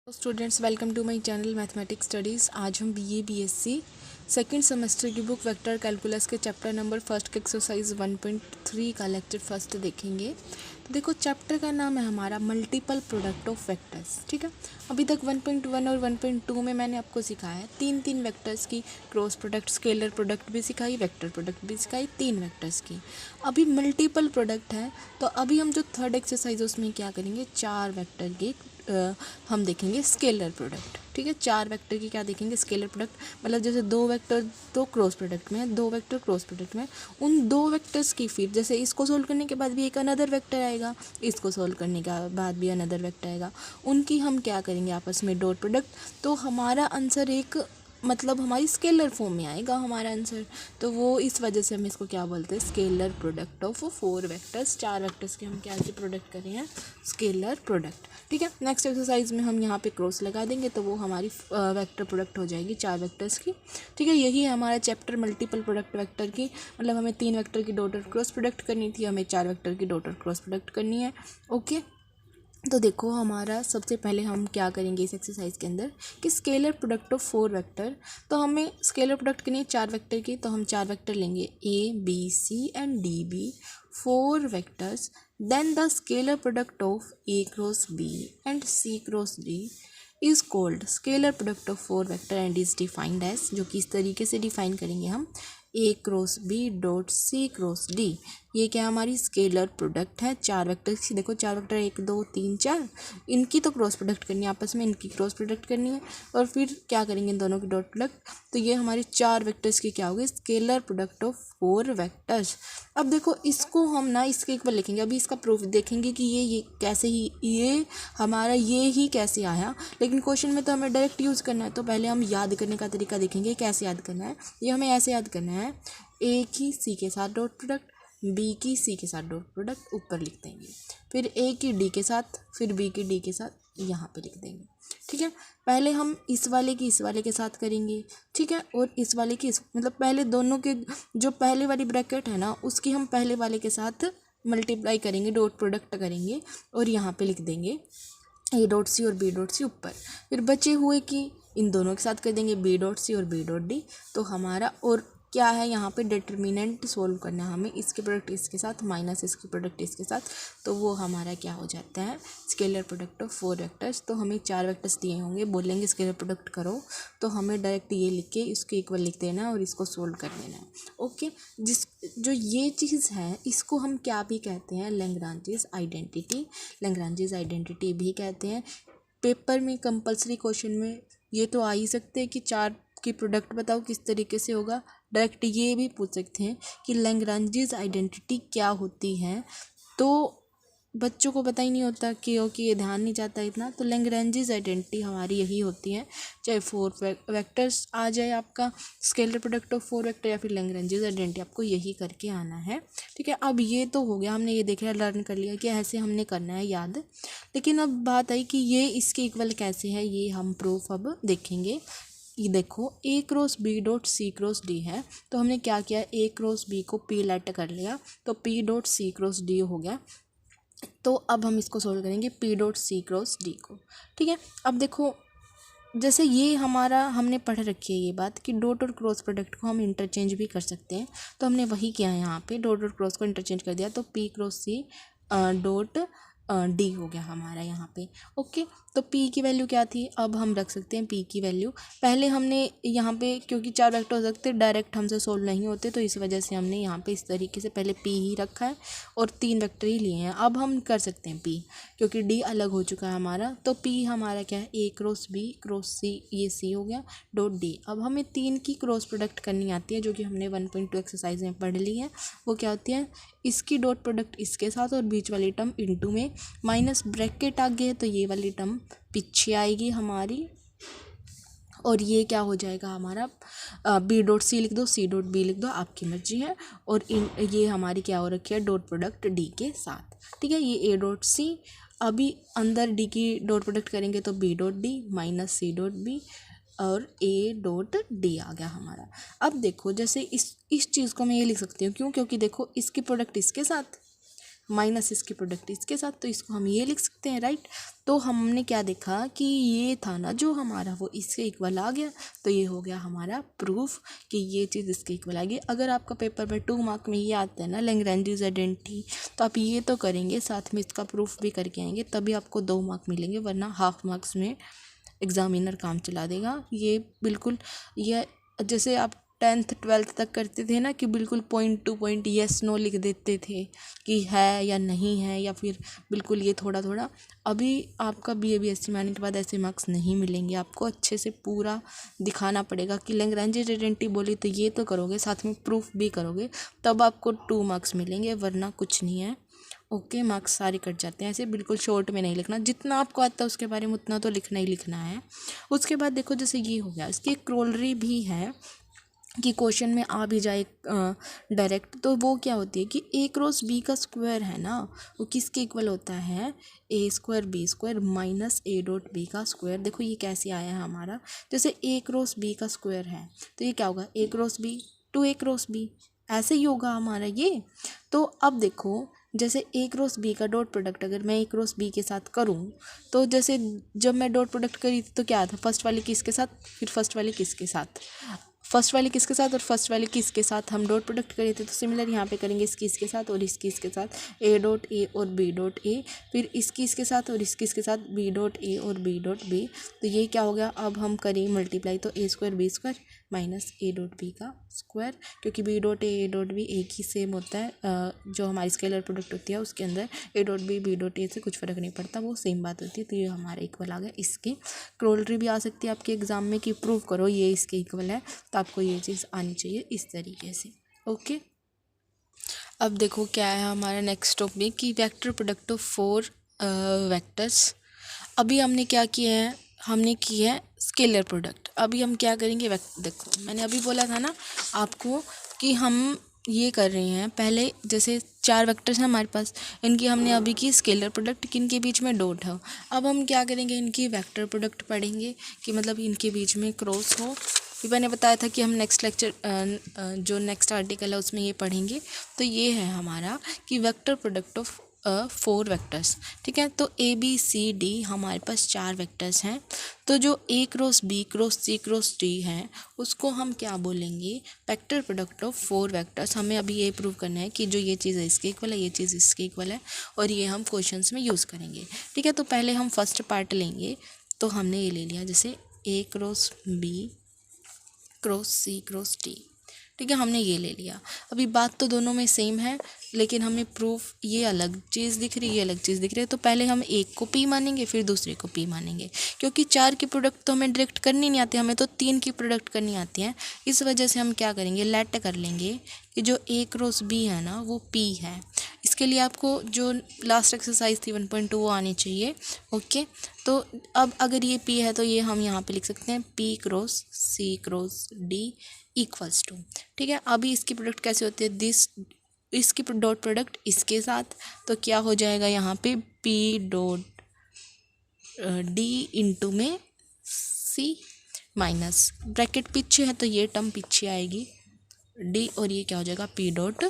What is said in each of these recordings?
Students welcome to my channel mathematics studies. आज हम BA BSc second semester की book vector calculus के chapter number first के exercise 1.3 का लेक्चर फर्स्ट देखेंगे। तो देखो चैप्टर का नाम है हमारा मल्टीपल प्रोडक्ट ऑफ वेक्टर्स। ठीक है, अभी तक 1.1 और 1.2 में मैंने आपको सिखाया है तीन वेक्टर्स की क्रॉस प्रोडक्ट, स्केलर प्रोडक्ट भी सिखाई, वेक्टर प्रोडक्ट भी सिखाई, तीन वेक्टर्स की। अभी मल्टीपल प्रोडक्ट है तो अभी हम जो थर्ड एक्सरसाइज उसमें क्या करेंगे, चार वेक्टर के हम देखेंगे स्केलर प्रोडक्ट। ठीक है, चार वेक्टर की क्या देखेंगे, स्केलर प्रोडक्ट। मतलब जैसे दो वेक्टर दो क्रॉस प्रोडक्ट में है, दो वेक्टर क्रॉस प्रोडक्ट में, उन दो वेक्टर्स की फिर जैसे इसको सोल्व करने के बाद भी एक अनदर वेक्टर आएगा, इसको सोल्व करने के बाद भी अनदर वेक्टर आएगा, उनकी हम क्या करेंगे आपस में डॉट प्रोडक्ट। तो हमारा आंसर एक मतलब हमारी स्केलर फॉर्म में आएगा हमारा आंसर। तो वो इस वजह से हम इसको क्या बोलते हैं, scalar product of four vectors. चार वेक्टर्स के हम क्या प्रोडक्ट कर रहे हैं, स्केलर प्रोडक्ट। ठीक है, नेक्स्ट एक्सरसाइज में हम यहाँ पे क्रॉस लगा देंगे तो वो हमारी वेक्टर प्रोडक्ट हो जाएगी चार वेक्टर्स की। ठीक है, यही है हमारा चैप्टर मल्टीपल प्रोडक्ट वेक्टर की। मतलब हमें तीन वेक्टर की डॉट और क्रॉस प्रोडक्ट करनी थी, हमें चार वेक्टर की डॉट और क्रॉस प्रोडक्ट करनी है। ओके, तो देखो हमारा सबसे पहले हम क्या करेंगे इस एक्सरसाइज के अंदर कि scalar product of four vector. तो हमें स्केलर प्रोडक्ट करनी है चार वेक्टर की, तो हम चार वेक्टर लेंगे A B C and D B, four vectors. Then the scalar product of A cross B and C cross D is called scalar product of four vector and is defined as, जो कि इस तरीके से define करेंगे हम, A cross B dot C cross D. ये क्या हमारी स्केलर प्रोडक्ट है चार वेक्टर की। देखो चार वेक्टर एक दो तीन चार, इनकी तो क्रॉस प्रोडक्ट करनी है, आपस में इनकी क्रॉस प्रोडक्ट करनी है और फिर क्या करेंगे इन दोनों की डॉट प्रोडक्ट। तो ये हमारी चार वेक्टर्स की क्या होगी, scalar product of four vectors. अब देखो इसको हम ना इसके एक बार लिखेंगे, अभी इसका प्रूफ देखेंगे कि ये कैसे ही ये हमारा ये ही कैसे आया। लेकिन क्वेश्चन में तो हमें डायरेक्ट यूज़ करना है, तो पहले हम याद करने का तरीका देखेंगे कैसे याद करना है। ये हमें ऐसे याद करना है, ए की सी के साथ डॉट प्रोडक्ट, बी की सी के साथ डॉट प्रोडक्ट ऊपर लिख देंगे, फिर ए की डी के साथ, फिर बी की डी के साथ यहाँ पे लिख देंगे। ठीक है, पहले हम इस वाले की इस वाले के साथ करेंगे। ठीक है, और इस वाले की मतलब पहले दोनों के जो पहले वाली ब्रैकेट है ना उसकी हम पहले वाले के साथ मल्टीप्लाई करेंगे, डॉट प्रोडक्ट करेंगे और यहाँ पे लिख देंगे ए डॉट सी और बी डॉट सी ऊपर। फिर बचे हुए की इन दोनों के साथ कर देंगे बी डॉट सी और बी डॉट डी। तो हमारा और क्या है यहाँ पे डिटर्मिनेंट सोल्व करना है हमें, इसके प्रोडक्ट इसके साथ माइनस इसकी प्रोडक्ट इसके साथ, तो वो हमारा क्या हो जाता है, scalar product of four vectors. तो हमें चार वेक्टर्स दिए होंगे, बोलेंगे स्केलर प्रोडक्ट करो, तो हमें डायरेक्ट ये लिख के इसको इक्वल लिख देना है और इसको सोल्व कर देना है। ओके, जो ये चीज़ है इसको हम क्या भी कहते हैं, लैग्रांजेस आइडेंटिटी। लैग्रांजेस आइडेंटिटी भी कहते हैं। पेपर में कंपलसरी क्वेश्चन में ये तो आ ही सकते हैं कि चार की प्रोडक्ट बताओ किस तरीके से होगा। डायरेक्ट ये भी पूछ सकते हैं कि लैग्रांजेस आइडेंटिटी क्या होती है, तो बच्चों को पता ही नहीं होता क्योंकि ये ध्यान नहीं जाता इतना। तो लैग्रांजेस आइडेंटिटी हमारी यही होती है, चाहे फोर वेक्टर्स आ जाए आपका scalar product of four vector या फिर लैग्रांजेस आइडेंटिटी, आपको यही करके आना है। ठीक है, अब ये तो हो गया, हमने ये देख लिया, लर्न कर लिया कि ऐसे हमने करना है याद। लेकिन अब बात आई कि ये इसके इक्वल कैसे है, ये हम प्रूफ अब देखेंगे। ये देखो A cross B dot C cross D है, तो हमने क्या किया, ए क्रॉस बी को पी लेट कर लिया, तो P dot C cross D हो गया। तो अब हम इसको सोल्व करेंगे P dot C cross D को। ठीक है, अब देखो जैसे ये हमारा हमने पढ़ रखी है ये बात कि डॉट और क्रॉस प्रोडक्ट को हम इंटरचेंज भी कर सकते हैं, तो हमने वही किया है यहाँ पे, डॉट और क्रॉस को इंटरचेंज कर दिया, तो P cross C dot D हो गया हमारा यहाँ पे। ओके, तो p की वैल्यू क्या थी, अब हम रख सकते हैं p की वैल्यू। पहले हमने यहाँ पे क्योंकि चार वेक्टर हो सकते डायरेक्ट हमसे सोल्व नहीं होते, तो इस वजह से हमने यहाँ पे इस तरीके से पहले p ही रखा है और तीन वेक्टर ही लिए हैं। अब हम कर सकते हैं p, क्योंकि d अलग हो चुका है हमारा, तो p हमारा क्या है, a cross b cross c, ये c हो गया डॉट d। अब हमें तीन की क्रॉस प्रोडक्ट करनी आती है, जो कि हमने 1.2 एक्सरसाइज में पढ़ ली है। वो क्या होती है, इसकी डॉट प्रोडक्ट इसके साथ और बीच वाली टर्म इनटू में माइनस ब्रैकेट आगे है, तो ये वाली टर्म पीछे आएगी हमारी, और ये क्या हो जाएगा हमारा, बी डॉट सी लिख दो, सी डॉट बी लिख दो, आपकी मर्जी है। और ये हमारी क्या हो रखी है, डॉट प्रोडक्ट डी के साथ। ठीक है, ये ए डॉट सी, अभी अंदर डी की डॉट प्रोडक्ट करेंगे तो B dot D minus C dot B और ए डॉट डी आ गया हमारा। अब देखो जैसे इस चीज़ को मैं ये लिख सकती हूँ, क्यों, क्योंकि देखो इसकी प्रोडक्ट इसके साथ, माइनस इसकी प्रोडक्ट इसके साथ, तो इसको हम ये लिख सकते हैं, राइट। तो हमने क्या देखा कि ये था ना जो हमारा वो इसके इक्वल आ गया, तो ये हो गया हमारा प्रूफ कि ये चीज़ इसके इक्वल आ गई। अगर आपका पेपर में 2 मार्क में ये आता है ना लैग्रैन्ज आइडेंटिटी, तो आप ये तो करेंगे, साथ में इसका प्रूफ भी करके आएंगे, तभी आपको 2 मार्क मिलेंगे, वरना हाफ मार्क्स में एग्ज़ामिनर काम चला देगा। ये बिल्कुल, ये जैसे आप 10th 12th तक करते थे ना कि बिल्कुल point to point yes no लिख देते थे कि है या नहीं है, या फिर बिल्कुल ये थोड़ा थोड़ा। अभी आपका BA-BSc में आने के बाद ऐसे मार्क्स नहीं मिलेंगे, आपको अच्छे से पूरा दिखाना पड़ेगा कि लैग्रैन्ज आइडेंटिटी बोली तो ये तो करोगे, साथ में प्रूफ भी करोगे, तब आपको 2 मार्क्स मिलेंगे, वरना कुछ नहीं है। ओके, मार्क्स सारे कट जाते हैं। ऐसे बिल्कुल शॉर्ट में नहीं लिखना, जितना आपको आता है उसके बारे में उतना तो लिखना ही लिखना है। उसके बाद देखो, जैसे ये हो गया, इसकी एक क्रोलरी भी है कि क्वेश्चन में आ भी जाए डायरेक्ट, तो वो क्या होती है कि a क्रॉस b का स्क्वायर है ना, वो किसके इक्वल होता है, a² b² minus a dot b का स्क्वायर। देखो ये कैसे आया है हमारा, जैसे a क्रॉस b का स्क्वायर है तो ये क्या होगा, a cross b to a cross b, ऐसे ही होगा हमारा ये। तो अब देखो, जैसे a क्रॉस b का डॉट प्रोडक्ट अगर मैं a क्रॉस b के साथ करूँ, तो जैसे जब मैं डॉट प्रोडक्ट करी थी तो क्या था, फर्स्ट वाली किसके साथ, फिर फर्स्ट वाली किसके साथ, फर्स्ट वाले किसके साथ और फर्स्ट वाले किसके साथ हम डॉट प्रोडक्ट करे थे, तो सिमिलर यहाँ पे करेंगे इसकी इसके साथ और इसकी इसके साथ, a डॉट a और b डॉट a, फिर इसकी इसके साथ और इसकी इसके साथ b डॉट a और b डॉट b। तो ये क्या हो गया, अब हम करें मल्टीप्लाई, तो a² b² minus a dot b का स्क्वायर, क्योंकि b dot a dot b एक ही सेम होता है, जो हमारी स्केलर प्रोडक्ट होती है उसके अंदर a dot b dot a से कुछ फ़र्क नहीं पड़ता, वो सेम बात होती है। तो ये हमारा इक्वल आ गया। इसकी क्रोलरी भी आ सकती है आपके एग्जाम में कि प्रूव करो ये इसके इक्वल है, तो आपको ये चीज़ आनी चाहिए इस तरीके से। ओके, अब देखो क्या है हमारा नेक्स्ट टॉपिक कि वेक्टर प्रोडक्ट ऑफ 4 वेक्टर्स। अभी हमने क्या किया है, हमने की है स्केलर प्रोडक्ट। अभी हम क्या करेंगे, देखो मैंने अभी बोला था ना आपको कि हम ये कर रहे हैं, पहले जैसे 4 वेक्टर्स हैं हमारे पास, इनकी हमने अभी की स्केलर प्रोडक्ट, किनके बीच में डॉट है। अब हम क्या करेंगे, इनकी वेक्टर प्रोडक्ट पढ़ेंगे कि मतलब इनके बीच में क्रॉस हो। ये मैंने बताया था कि हम नेक्स्ट लेक्चर जो नेक्स्ट आर्टिकल है उसमें ये पढ़ेंगे। तो ये है हमारा कि वेक्टर प्रोडक्ट ऑफ 4 वेक्टर्स, ठीक है। तो ABCD हमारे पास 4 वेक्टर्स हैं। तो जो A cross B cross C cross D है उसको हम क्या बोलेंगे, वेक्टर प्रोडक्ट ऑफ 4 वेक्टर्स। हमें अभी ये प्रूव करना है कि जो ये चीज़ है इसके इक्वल है, ये चीज़ इसके इक्वल है, और ये हम क्वेश्चंस में यूज़ करेंगे, ठीक है। तो पहले हम फर्स्ट पार्ट लेंगे, तो हमने ये ले लिया जैसे A cross B cross C cross D, ठीक है, हमने ये ले लिया। अभी बात तो दोनों में सेम है, लेकिन हमें प्रूफ ये अलग चीज़ दिख रही है, ये अलग चीज़ दिख रही है। तो पहले हम एक को P मानेंगे, फिर दूसरे को P मानेंगे, क्योंकि 4 की प्रोडक्ट तो हमें डायरेक्ट करनी नहीं आती, हमें तो 3 की प्रोडक्ट करनी आती है। इस वजह से हम क्या करेंगे, लेट कर लेंगे कि जो A क्रॉस B है ना वो P है। इसके लिए आपको जो लास्ट एक्सरसाइज थी 1.2 वो आनी चाहिए। ओके, तो अब अगर ये P है तो ये हम यहाँ पे लिख सकते हैं P cross C cross D equals to, ठीक है। अभी इसकी प्रोडक्ट कैसे होती है, इसकी डॉट प्रोडक्ट इसके साथ, तो क्या हो जाएगा यहाँ पे P डॉट D इंटू में C माइनस ब्रैकेट पीछे है तो ये टर्म पीछे आएगी D, और ये क्या हो जाएगा P डॉट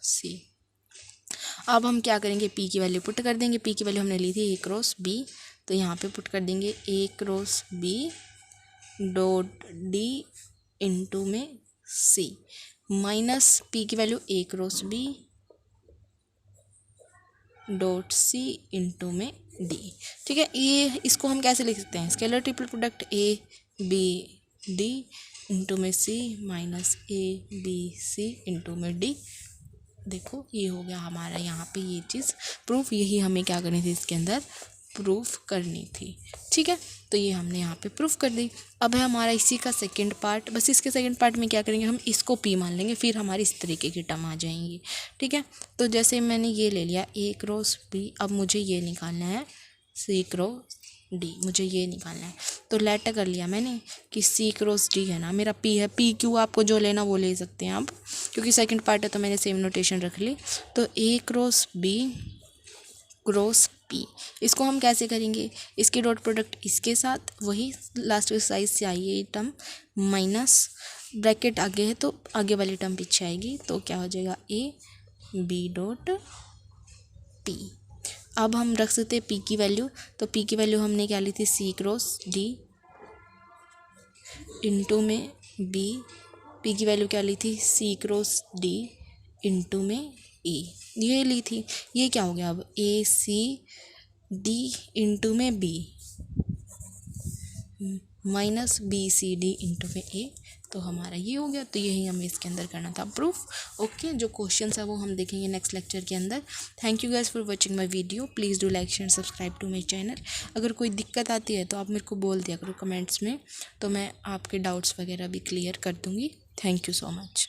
C। अब हम क्या करेंगे, P की वैल्यू पुट कर देंगे। P की वैल्यू हमने ली थी A क्रॉस B, तो यहाँ पे पुट कर देंगे A cross B dot D into में C माइनस P की value A cross B dot C into में D, ठीक है। ये इसको हम कैसे लिख सकते हैं, scalar triple product A B D into में C minus A B C into में D। देखो ये हो गया हमारा यहाँ पे ये चीज़ प्रूफ, यही हमें क्या करनी थी इसके अंदर प्रूफ करनी थी, ठीक है। तो ये हमने यहाँ पे प्रूफ कर दी। अब है हमारा इसी का सेकंड पार्ट। बस इसके सेकंड पार्ट में क्या करेंगे, हम इसको P मान लेंगे, फिर हमारी इस तरीके की टर्म आ जाएंगी, ठीक है। तो जैसे मैंने ये ले लिया A क्रॉस B, अब मुझे ये निकालना है C क्रॉस D, मुझे ये निकालना है। तो लेट कर लिया मैंने कि C क्रॉस D है ना मेरा P है, P Q आपको जो लेना वो ले सकते हैं आप, क्योंकि सेकंड पार्ट है तो मैंने सेम नोटेशन रख ली। तो A cross B cross P, इसको हम कैसे करेंगे, इसकी डॉट प्रोडक्ट इसके साथ, वही लास्ट एक्सरसाइज से आई है ये टर्म, माइनस ब्रैकेट आगे है तो आगे वाली टर्म पीछे आएगी, तो क्या हो जाएगा A B डॉट पी। अब हम रख सकते हैं पी की वैल्यू, तो पी की वैल्यू हमने क्या ली थी, सी क्रॉस डी इंटू में बी। पी की वैल्यू क्या ली थी, सी क्रॉस डी इंटू में ई, ये ली थी। ये क्या हो गया अब, ए सी डी इंटू में B minus B C D into में ए, तो हमारा ये हो गया। तो यही हमें इसके अंदर करना था प्रूफ। ओके, जो क्वेश्चंस है वो हम देखेंगे नेक्स्ट लेक्चर के अंदर। Thank you guys for watching my video. Please do like share subscribe to my channel. अगर कोई दिक्कत आती है तो आप मेरे को बोल दिया करो कमेंट्स में, तो मैं आपके डाउट्स वगैरह भी क्लियर कर दूँगी। Thank you so much.